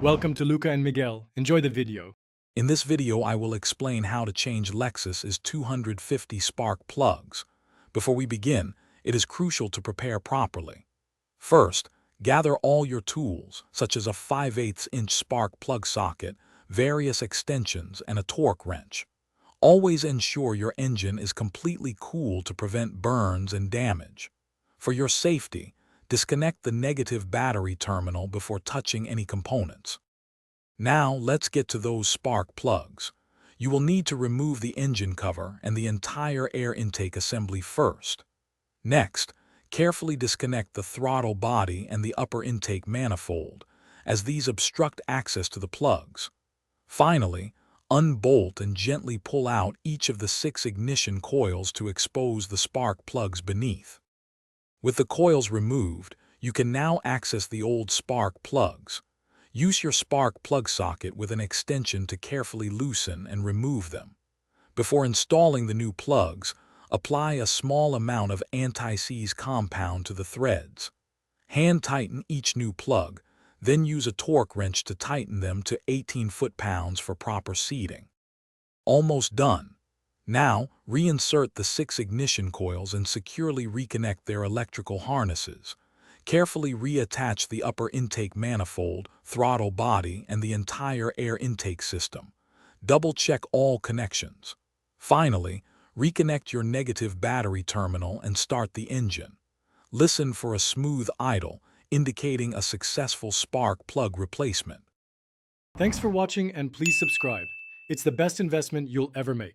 Welcome to Luca and Miguel. Enjoy the video. In this video, I will explain how to change Lexus IS250 spark plugs. Before we begin, it is crucial to prepare properly. First, gather all your tools, such as a 5/8" spark plug socket, various extensions, and a torque wrench. Always ensure your engine is completely cool to prevent burns and damage. For your safety, disconnect the negative battery terminal before touching any components. Now let's get to those spark plugs. You will need to remove the engine cover and the entire air intake assembly first. Next, carefully disconnect the throttle body and the upper intake manifold, as these obstruct access to the plugs. Finally, unbolt and gently pull out each of the 6 ignition coils to expose the spark plugs beneath. With the coils removed, you can now access the old spark plugs. Use your spark plug socket with an extension to carefully loosen and remove them. Before installing the new plugs, apply a small amount of anti-seize compound to the threads. Hand tighten each new plug, then use a torque wrench to tighten them to 18 foot-pounds for proper seating. Almost done. Now, reinsert the 6 ignition coils and securely reconnect their electrical harnesses. Carefully reattach the upper intake manifold, throttle body, and the entire air intake system. Double-check all connections. Finally, reconnect your negative battery terminal and start the engine. Listen for a smooth idle, indicating a successful spark plug replacement. Thanks for watching and please subscribe. It's the best investment you'll ever make.